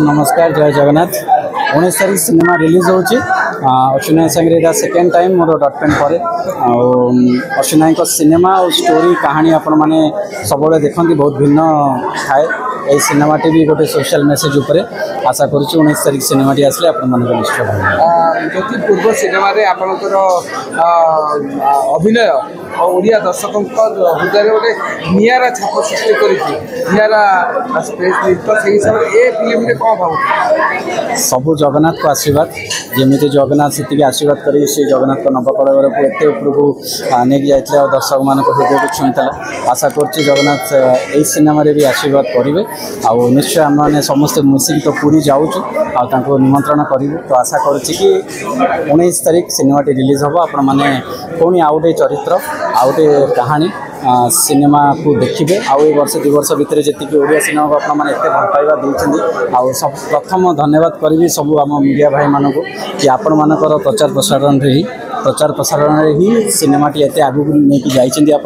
नमस्कार जय जगन्नाथ 19 तारीख सिनेमा रिलीज होची अश्विनाय संगे एटा सेकेंड टाइम मोर डॉटपेन पर अश्विनाय को सिनेमा और स्टोरी कहानी आपण माने सबले देखंती बहुत भिन्न थाए ए सिनेमा टी भी गोटे सोशल मेसेज ऊपर आशा करूँ 19 तारीख सिनेमा टी आसले आपण मानक निश्चय जो पूर्व सिनेमा रे आपनकर अभिनय ओडिया दर्शकों हृदय गोटे निरा छाप सृष्टि करा स्पेस तो से हिसाब से ए फिल्म रे कौन भाव सबू जगन्नाथ को आशीर्वाद जमी जगन्नाथ से आशीर्वाद कर जगन्नाथ को नवकलेवर को एत उपरको नहीं जाते और दर्शक मान हृदय को छुईला आशा कर जगन्नाथ यही सिनेमा भी आशीर्वाद करेंगे आउ निश्चय आम मैंने समस्ते मिसिक तो पूरी जाऊँ निमंत्रण करूँ तो आशा करुच्ची कि 19 तारीख सिनेमा रिलीज हम आपण मैंने पुणी आउ गए चरित्र आउ गए कहानी सिनेमा को देखिए आउ वर्ष 2 वर्ष भितर जी ओडिया सिनेमा को आप एत भल पाइबा देते आउ सब प्रथम धन्यवाद करी सब आम मीडिया भाई मानक कि आपण मानकर प्रचार प्रसारण ही सिनेमाटी एत आगू नहीं जाइए आप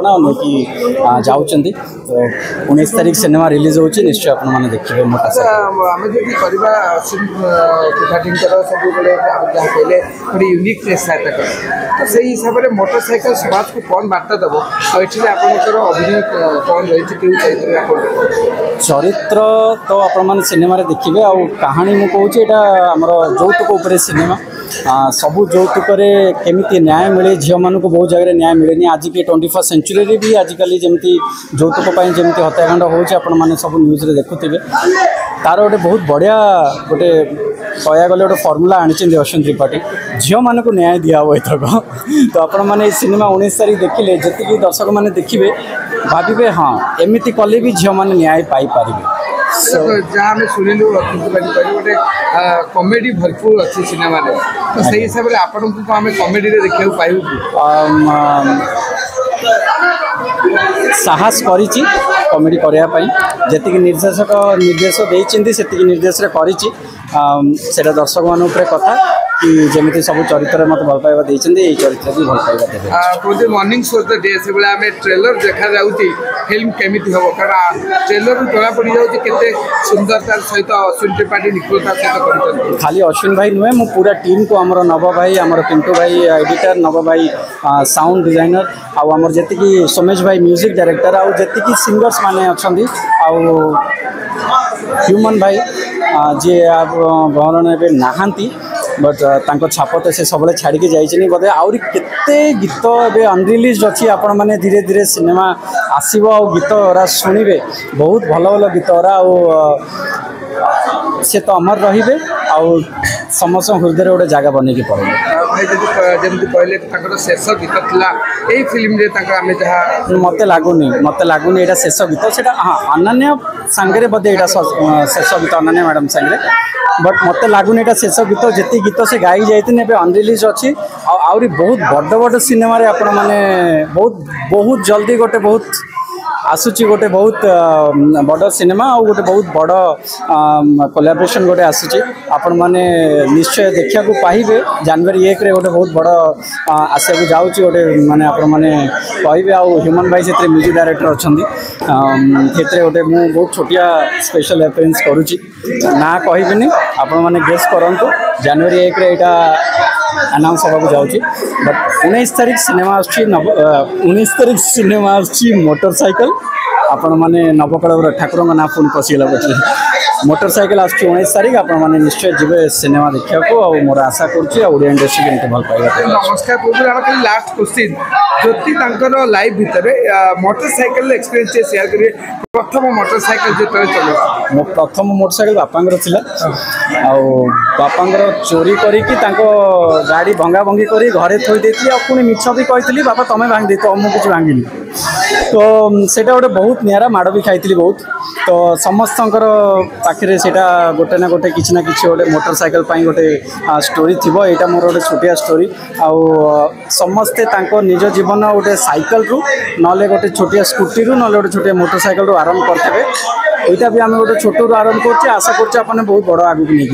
जाऊँगी तो 19 तारीख सिनेमा रिलीज होची निश्चय आपण माने देखिबे आमे जदि करबा त्रिपाठींकर सब बड़े जहाँ कहले थोड़ी यूनिकनेस है तो सही हिसाब से मोटरसाइकिल समाज को कौन बार्ता दबो और एठी आपनकर अभिनय कौन रही चरित्र तो आपण माने सिनेमा रे देखिबे आ कहानी मु कहूँ एटा हमर जौतुक उपरे सिनेमा सबू जौतुक केमी न्याय मिले झील मान को बहुत जगह न्याय मिले आज की 21st सेंचुरी भी आजिकल जमी जौतुक जमी हत्याकांड हो सब न्यूज रे देखुवे तार गोटे बहुत बढ़िया गोटे कह गले गोटे फर्मुला आनी अश्विन त्रिपाठी झील मान को न्याय दिया हो एथरक तो आपण मैंने सिनेमा 19 तारीख देखिले जी दर्शक मैंने देखिए भावे हाँ एमती कले भी झील मैंने न्याय पाइपर जहाँ आम शुणिलु गोटे कमेडी भरपूर अच्छी सिनेमा तो सही हिसाब से आपन को आम कमेडी देखा पाइबू साहस करिछि कमेडी करने जी निर्देशक निर्देश देती से निर्देश करा दर्शक मान कथा कि जमी सब चरित्र मत भल पाइबा देते चरित्र भी भल पाइबा देते मॉर्निंग शो द डे से आम ट्रेलर देखा जाऊँगी फिल्म केमिति हम कारण ट्रेलर जना पड़ जाऊँगी केते सुंदरतार सहित अश्विन त्रिपाठी निपुणतार सहित खाली अश्विन भाई नुहे मु पूरा टीम को आमर नव भाई आमर पिंटू भाई एडिटर नव भाई साउंड डिजाइनर आमर जी सोमेश भाई म्यूजिक डायरेक्टर आउ जी सिंगर्स माने अच्छी ह्यूमन भाई जी आप भरण ए नहांती बट तांको छाप तो से सब छाड़ी जाइए बोधे आहरी केते गीत ए अनरिलीज अच्छी आपण मैंने धीरे धीरे सिनेमा आसो आ गीत ओरा शुणवे बहुत भल भल गीत ओरा से तो अमर रे समस्त हृदय गोटे जगह बनई पड़े भाई जमी कहले शेष गीत था यही फिल्म मत लगुनि यहाँ शेष गीत से हाँ अनन्या सांगे बोधे यहाँ शेष गीत अनन्या मैडम सांगे बट मत लगुनि यहाँ शेष गीत जी गीत से गाई जाते अनरिलीज अच्छी आहरी बहुत बड़ बड़ सिनेमा आपण मैंने बहुत जल्दी गोटे बहुत आसूची गोटे बहुत बड़ सिनेमा और गोटे बहुत बड़ कोलैबोरेशन गोटे आसूची आपण माने निश्चय देखा पाइबे जनवरी 1 रे गोटे बहुत बड़ आशा को जाऊँगी गोटे माने आपण माने कहे आउ ह्यूमन भाई से म्यूजिक डायरेक्टर अच्छा गोटे मुझे बहुत छोटिया स्पेशल अपीयरेंस करुच्ची ना कहबी आपण मैंने गेस करूँ जनवरी 1 रे अनाउंस होगा जाऊँगी बट 19 तारीख सिनेमा 19 तारीख सिनेमा मोटरसाइकिल आपण मैंने नवकलेवर ठाकुर ना पुणी पशिगला मोटरसाइकिल आस 19 तारीख आपण मैंने निश्चय जीवे सिनेमा देखा और मोर आशा करिया इंडस्ट्री के भल पाइबा नमस्कार प्रभु लास्ट क्वेश्चन ज्योति लाइव भितर मोटरसाइकिल एक्सपीरियंस शेयर करिए प्रथम मोटरसाइकिल जो चलो मो प्रथम मोटरसाइकिल बापांगर थिला बापांगर चोरी करी गाड़ी भंगा भंगी करी घरे थोई देती पुणी मिछ भी कही बापा तुम्हें भांगी दे तो मुझे किसी भांगिनी तो सेटा गोटे बहुत निरा माड़ भी खाई बहुत तो समस्त पाखे से गोटे ना गोटे किसी ना कि गोटे मोटरसाइकिल गोटे स्टोरी थी यहाँ मोर गोटे छोटिया स्टोरी आउ समस्ते निज जीवन गोटे साइकिल रु ना गोटे छोटिया स्कूटी रु ना गोटे छोटिया मोटरसाइकिल रु आरंभ करते यहाँ भी आम गोटे छोटू आरंभ कर आशा कर बहुत बड़ आगू नहीं